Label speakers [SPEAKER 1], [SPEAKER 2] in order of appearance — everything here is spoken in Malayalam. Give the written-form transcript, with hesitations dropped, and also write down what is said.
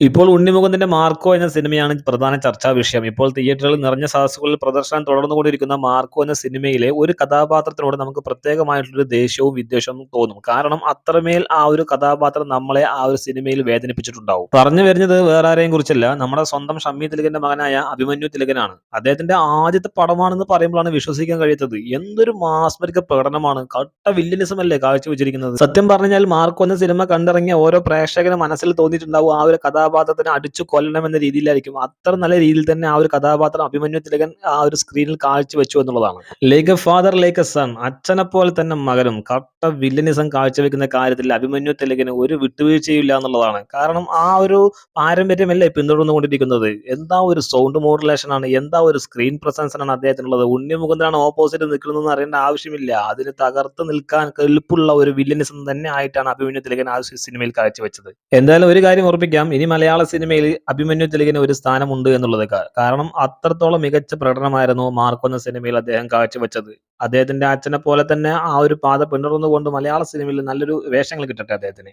[SPEAKER 1] ഇപ്പോൾ ഉണ്ണിമുകുന്ദന്റെ 'മാർക്കോ' എന്ന സിനിമയാണ് പ്രധാന ചർച്ചാ വിഷയം. ഇപ്പോൾ തിയേറ്ററുകളിൽ നിറഞ്ഞ സദസ്സുകളിൽ പ്രദർശനം തുടർന്നുകൊണ്ടിരിക്കുന്ന 'മാർക്കോ' എന്ന സിനിമയിലെ ഒരു കഥാപാത്രത്തിനോട് നമുക്ക് പ്രത്യേകമായിട്ടുള്ളൊരു ദേഷ്യവും വിദ്വേഷവും തോന്നും. കാരണം അത്രമേൽ ആ ഒരു കഥാപാത്രം നമ്മളെ ആ ഒരു സിനിമയിൽ വേദനിപ്പിച്ചിട്ടുണ്ടാവും. പറഞ്ഞു വരുന്നത് വേറെ ആരെയും കുറിച്ചല്ല, നമ്മുടെ സ്വന്തം ഷമ്മി തിലകന്റെ മകനായ അഭിമന്യു തിലകനാണ്. അദ്ദേഹത്തിന്റെ ആദ്യത്തെ പടമാണെന്ന് പറയുമ്പോഴാണ് വിശ്വസിക്കാൻ കഴിയാത്തത്. എന്തൊരു മാസ്മരിക പ്രകടനമാണ്! കട്ട വില്ലനിസം അല്ലേ കാഴ്ചവെച്ചിരിക്കുന്നത്. സത്യം പറഞ്ഞാൽ 'മാർക്കോ' എന്ന സിനിമ കണ്ടിറങ്ങിയ ഓരോ പ്രേക്ഷകനും മനസ്സിൽ തോന്നിയിട്ടുണ്ടാവും ആ ഒരു കഥാപാത്രത്തിനെ അടിച്ചു കൊല്ലണം എന്ന രീതിയിലായിരിക്കും. അത്ര നല്ല രീതിയിൽ തന്നെ ആ ഒരു കഥാപാത്രം അഭിമന്യു തിലകൻ ആ ഒരു സ്ക്രീനിൽ കാഴ്ചവെച്ചു എന്നുള്ളതാണ്. Like A father like a son, അച്ഛനെ പോലെ തന്നെ മകനും കട്ട വില്ലനിസം കാഴ്ചവെക്കുന്ന കാര്യത്തിൽ അഭിമന്യു തിലകന് ഒരു വിട്ടുവീഴ്ചയില്ല എന്നുള്ളതാണ്. കാരണം ആ ഒരു പാരമ്പര്യമല്ലേ പിന്തുടർന്നുകൊണ്ടിരിക്കുന്നത്. എന്താ ഒരു സൗണ്ട് മോഡുലേഷൻ ആണ്, എന്താ ഒരു സ്ക്രീൻ പ്രസൻസ് ആണ് അദ്ദേഹത്തിനുള്ളത്. ഉണ്ണി മുകുന്ദനാണ് ഓപ്പോസിറ്റ് നിൽക്കുന്നതെന്ന് അറിയേണ്ട ആവശ്യമില്ല. അതിന് തകർത്ത് നിൽക്കാൻ കെൽപ്പുള്ള ഒരു വില്ലനിസം തന്നെ ആയിട്ടാണ് അഭിമന്യു തിലകൻ ആ സിനിമയിൽ കാഴ്ചവെച്ചത്. എന്തായാലും ഒരു കാര്യം ഉറപ്പിക്കാം, ഇനി മലയാള സിനിമയിൽ അഭിമന്യു തിലകന് ഒരു സ്ഥാനമുണ്ട് എന്നുള്ളത്. കാരണം അത്രത്തോളം മികച്ച പ്രകടനമായിരുന്നു 'മാർക്കോ' എന്ന സിനിമയിൽ അദ്ദേഹം കാഴ്ചവെച്ചത്. അദ്ദേഹത്തിന്റെ അച്ഛനെ പോലെ തന്നെ ആ ഒരു പാത പിന്തുടർന്നുകൊണ്ട് മലയാള സിനിമയിൽ നല്ലൊരു വേഷങ്ങൾ കിട്ടട്ടെ അദ്ദേഹത്തിന്.